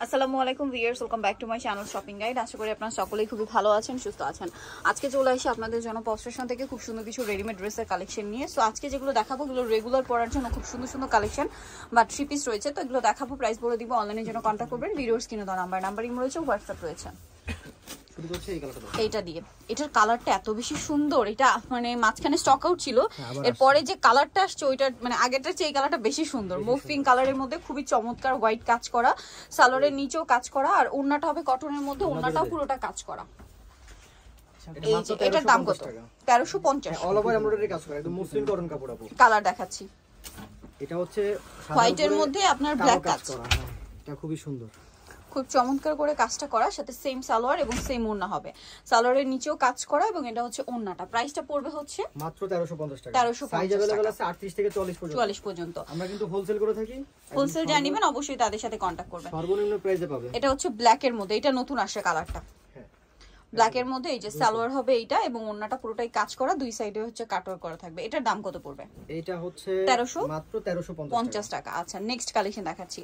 আসসালামু আলাইকুম viewers, welcome back to my channel shopping guide. আশা করি আপনারা সকলেই খুবই ভালো আছেন, সুস্থ আছেন। আজকে চলে আসি আপনাদের জন্য পপস্টেশন থেকে খুব সুন্দর কিছু রেডিমেড ড্রেসের কালেকশন নিয়ে। সো আজকে যেগুলো দেখাবো এগুলো রেগুলার পরার জন্য খুব সুন্দর সুন্দর কালেকশন বা 3 পিস রয়েছে। তো এগুলো দেখাবো, প্রাইস বলে দিব। অনলাইনের জন্য কন্ট্যাক্ট করবেন, ভিডিওর স্ক্রিনে দেওয়া নাম্বার ইমো রয়েছে, হোয়াটসঅ্যাপ রয়েছে। এইটা দিয়ে এটার কালারটা এত বেশি সুন্দর, এটা মানে মাঝখানে স্টক আউট ছিল, এরপরে যে কালারটা আসছে ওইটা মানে আগেরটার চেয়ে এই কালারটা বেশি সুন্দর। মুভ পিঙ্ক কালারের মধ্যে খুবই চমৎকার হোয়াইট কাজ করা, সালোয়ারের নিচেও কাজ করা, আর ওড়নাটা হবে কটনের মধ্যে, ওড়নাটাও পুরোটা কাজ করা। এটার দাম কত? 1350। অল ওভার এমব্রয়ডারি কাজ করা, একদম মসলিন কটন কাপড় আপু। কালার দেখাচ্ছি, এটা হচ্ছে হোয়াইটের মধ্যে আপনার ব্ল্যাক কাজ করা। এটা খুবই সুন্দর, খুব চমৎকার করে কাজটা করা, সাথে সেম সালোয়ার এবং সেম ওড়না হবে। সালোয়ারের নিচেও কাজ করা এবং এটা হচ্ছে ওড়নাটা। প্রাইসটা পড়বে হচ্ছে মাত্র 1350 টাকা। 1350 সাইজ अवेलेबल আছে 38 থেকে 40 পর্যন্ত। আমরা কিন্তু হোলসেল করে থাকি। হোলসেল জানিবেন অবশ্যই তাদের সাথে কন্টাক্ট করবেন। সর্বনিম্ন প্রাইসে পাবেন। এটা হচ্ছে ব্ল্যাক এর মধ্যে, এটা নতুন আসে কালারটা। ব্ল্যাক এর মধ্যে এই যে সালোয়ার হবে এইটা, এবং ওড়নাটা পুরোটাই কাজ করা, দুই সাইডে হচ্ছে কাটওয়ার্ক করা থাকবে। এটার দাম কত পড়বে? এটা হচ্ছে 1300, মাত্র 1350 টাকা। আচ্ছা, নেক্সট কালেকশন দেখাচ্ছি।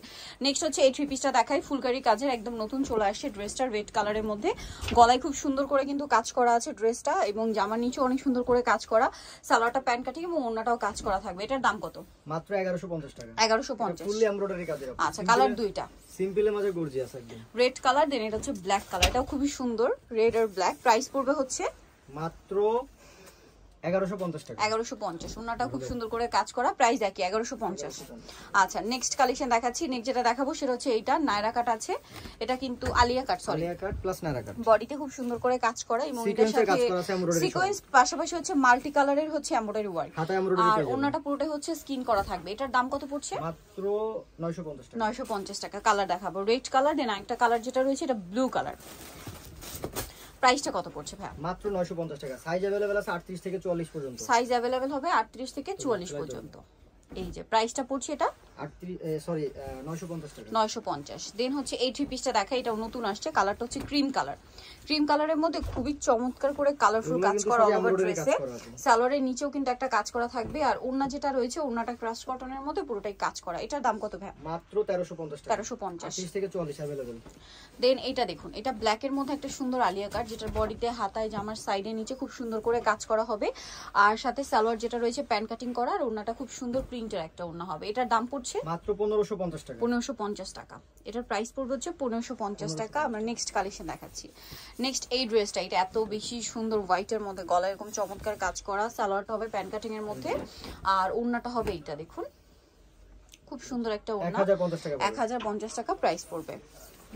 নেক্সট হচ্ছে এই থ্রি পিসটা দেখাই, ফুলকারি কাজের একদম নতুন চলে আসছে। ড্রেসটা রেড কালারের মধ্যে, গলায় খুব সুন্দর করে কিন্তু কাজ করা আছে ড্রেসটা, এবং জামার নিচে অনেক সুন্দর করে কাজ করা। সালোয়ারটা প্যান্ট কাটিং এবং ওড়নাটাও কাজ করা থাকবে। এটার দাম কত? মাত্র 1150 টাকা। 1150, ফুললি এমব্রয়ডারি কাজের। আচ্ছা, কালার দুইটা, সিম্পলের মাঝে গর্জিয়াস একদম। রেড কালার, দেন এটা হচ্ছে ব্ল্যাক কালার, এটাও খুবই সুন্দর, রেড আর ব্ল্যাক। প্রাইস পড়বে হচ্ছে মাত্র 1150 টাকা। 1150। ওনাটা খুব সুন্দর করে কাজ করা, প্রাইস একই 1150। আচ্ছা, নেক্সট কালেকশন দেখাচ্ছি। নেক্সট যেটা দেখাবো সেটা হচ্ছে এইটা নায়রা কাট আছে, এটা কিন্তু আলিয়া কাট, সরি আলিয়া কাট প্লাস নায়রা কাট। বডিতে খুব সুন্দর করে কাজ করা, এবং এটার সাথে সিকোয়েন্স পাশাপাশি হচ্ছে মাল্টি কালারের হচ্ছে এমব্রয়ডারি ওয়ার্ক, আর ওনাটা পুরোটাই হচ্ছে স্কিন করা থাকবে। এটার দাম কত পড়ছে? মাত্র 950 টাকা। 950 টাকা। কালার দেখাবো, রেড কালার, দেন একটা কালার যেটা রয়েছে এটা ব্লু কালার। প্রাইসটা কত পড়ছে ভাই? মাত্র 950 টাকা। সাইজ अवेलेबल আছে 38 থেকে 44 পর্যন্ত। সাইজ अवेलेबल হবে 38 থেকে 44 পর্যন্ত। এই যে প্রাইসটা পড়ছে এটা 950 টাকা। 950। দেন হচ্ছে এই থ্রি পিসটা দেখা, এটা নতুন আসছে, কালারটা হচ্ছে ক্রিম কালার। ক্রিম কালারের মধ্যে খুবই চমৎকার করে কালারফুল কাজ করা অল ওভার ড্রেসে। সালোয়ারের নিচেও কিন্তু একটা কাজ করা থাকবে, আর ওড়না যেটা রয়েছে ওড়নাটা ক্রাশ কটনের মধ্যে পুরোটাই কাজ করা। এটার দাম কত ভাই? মাত্র 1350 টাকা। 1350, 30 থেকে 40 अवेलेबल। দেন এটা দেখুন, এটা ব্ল্যাক এর মধ্যে একটা সুন্দর আলিয়া কাট, যেটার বডিতে হাতায় জামার সাইডে নিচে খুব সুন্দর করে কাজ করা হবে, আর সাথে সালোয়ার যেটা রয়েছে প্যান্ট কাটিং করা, আর ওড়নাটা খুব সুন্দর প্রিন্টের একটা ওড়না হবে। এটার দাম পড়ছে মাত্র 1550 টাকা। 1550 টাকা। এটার প্রাইস পড়বে হচ্ছে 1550 টাকা। আমরা নেক্সট কালেকশন দেখাচ্ছি। নেক্সট এই ড্রেসটা, এটা এত বেশি সুন্দর, হোয়াইটের মধ্যে গলায় এরকম চমৎকার কাজ করা, সালোয়ারটা হবে প্যান্ট কাটিং এর মধ্যে, আর ওড়নাটা হবে এইটা দেখুন, খুব সুন্দর একটা ওড়না। 1050 টাকা প্রাইস পড়বে।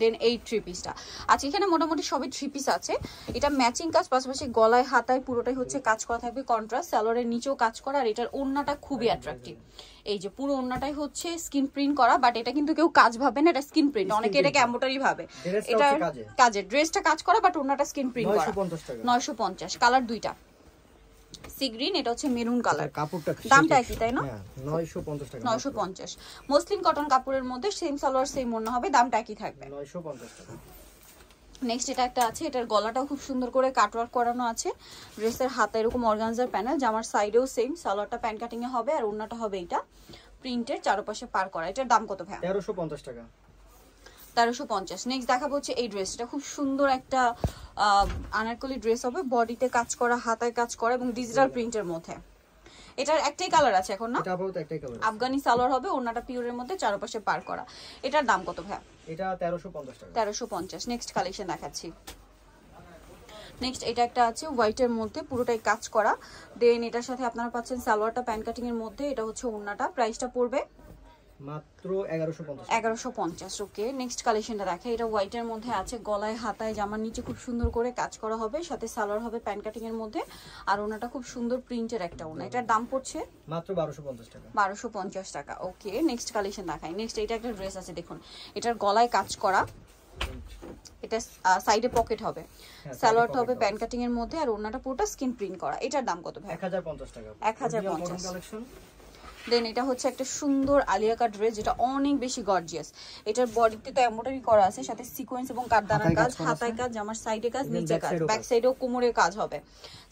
দেন এই থ্রি পিসটা, আচ্ছা এখানে মোটামুটি সবই থ্রি পিস আছে। এটা ম্যাচিং কাজ, পাশাপাশি গলায় হাতায় পুরোটাই হচ্ছে কাজ করা থাকবে কন্ট্রাস্ট, সালোয়ারের নিচেও কাজ করা, আর এটার ওড়নাটা খুবই অ্যাট্রাকটিভ। এই যে পুরো ওড়নাটাই হচ্ছে স্কিন প্রিন্ট করা, বাট এটা কিন্তু কেউ কাজ ভাবে না, এটা স্কিন প্রিন্ট, অনেকে এটাকে এমব্রয়ডারি ভাবে। এটা কাজের, ড্রেসটা কাজ করা বাট ওড়নাটা স্কিন প্রিন্ট করা। 950। কালার দুইটা, সি গ্রিন, এটা হচ্ছে মেরুন কালার। কাপড়টা দামটা কি তাই না? 950 টাকা। 950 মসলিন কটন কাপড়ের মধ্যে, সেম সালোয়ার সেম ওড়না হবে, দামটা কি থাকবে? 950 টাকা। নেক্সট এটা একটা আছে, এটার গলাটাও খুব সুন্দর করে কাটওয়ার্ক করানো আছে, ড্রেসের হাতে এরকম অর্গানজার প্যানেল, জামার সাইডেও সেম, সালোয়ারটা প্যান্ট কাটিং এ হবে, আর ওড়নাটা হবে এটা প্রিন্টের চারপাশে পার করা। এটার দাম কত ভাই? 1350 টাকা। 1350। নেক্সট দেখাবো হচ্ছে এই ড্রেসটা, খুব সুন্দর একটা আনারকলি ড্রেস হবে, বডিতে কাজ করা, হাতায় কাজ করা, এবং ডিজিটাল প্রিন্টের মধ্যে। এটার একটাই কালার আছে এখন না? এটা আপাতত একটাই কালার। আফগানি সালোয়ার হবে, ওড়নাটা পিওরের মধ্যে চারপাশে পার করা। এটার দাম কত ভাই? এটা 1350 টাকা। 1350। নেক্সট কালেকশন দেখাচ্ছি। নেক্সট এটা একটা আছে হোয়াইটের মধ্যে, পুরোটাই কাজ করা, দেন এটার সাথে আপনারা পাচ্ছেন সালোয়ারটা প্যান্ট কাটিং এর মধ্যে, এটা হচ্ছে ওড়নাটা। প্রাইসটা পড়বে মাত্র 1150। 1150। ওকে, নেক্সট কালেকশনটা দেখে, এটা হোয়াইটের মধ্যে আছে, গলায় হাতায় জামার নিচে খুব সুন্দর করে কাজ করা হবে, সাথে সালোয়ার হবে প্যান্ট কাটিং এর মধ্যে, আর ওনাটা খুব সুন্দর প্রিন্টের একটা ওনা। এটার দাম পড়ছে মাত্র 1250 টাকা। 1250 টাকা। ওকে, নেক্সট কালেকশন দেখাই। নেক্সট এটা একটা ড্রেস আছে, দেখুন এটার গলায় কাজ করা, এটা সাইডে পকেট হবে, সালোয়ারটা হবে প্যান্ট কাটিং এর মধ্যে, আর ওনাটা পুরোটা স্কিন প্রিন্ট করা। এটার দাম কত ভাই? 1050 টাকা। 1050। দেন এটা হচ্ছে একটা সুন্দর আলিয়া কাট ড্রেস, যেটা অনেক বেশি গর্জিয়াস। এটার বডিতে তো এমব্রয়ডারি করা আছে, সাথে সিকোয়েন্স এবং কাটদানার কাজ, হাতায় কাজ, জামার সাইডে কাজ, নিচে কাজ, ব্যাক সাইডেও কোমরে কাজ হবে,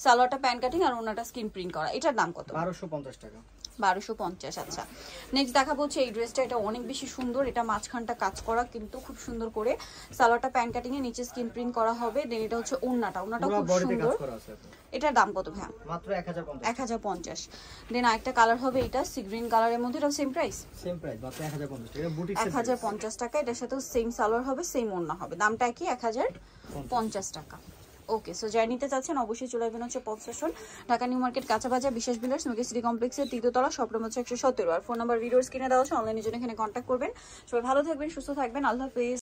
সালোয়ারটা প্যান্ট কাটিং, আর ওনাটা স্কিন প্রিন্ট করা। এটার দাম কত? 1250 টাকা। 1250। আচ্ছা নেক্সট দেখাবো হচ্ছে এই ড্রেসটা, এটা অনেক বেশি সুন্দর, এটা মাঝখানটা কাজ করা কিন্তু খুব সুন্দর করে, সালোয়ারটা প্যান্ট কাটিং এ নিচে স্কিন প্রিন্ট করা হবে, দেন এটা হচ্ছে ওড়নাটা খুব সুন্দর। এটার দাম কত ভাই? মাত্র 1050। দেন আরেকটা কালার হবে এটা সি গ্রিন কালারের মধ্যে, এটা সেম প্রাইস মাত্র 1050 টাকা, বুটিক 1050 টাকা। এটার সাথে সেম সালোয়ার হবে, সেম ওড়না হবে, দামটা কি 1050 টাকা। ওকে, সো যাই নিতে চাচ্ছেন অবশ্যই চলে আসবেন হচ্ছে pop station, Dhaka new market, কাঁচা বাজার, বিশেষ বিলাস, মেগা সিটি কমপ্লেক্সের 3য় তলা, শপ নম্বর হচ্ছে 117। আর ফোন নাম্বার ভিডিওর স্ক্রিনে দেওয়া আছে, অনলাইনের জন্য এখানে কন্ট্যাক্ট করবেন। সবাই ভালো থাকবেন, সুস্থ থাকবেন, আল্লাহ হাফেজ।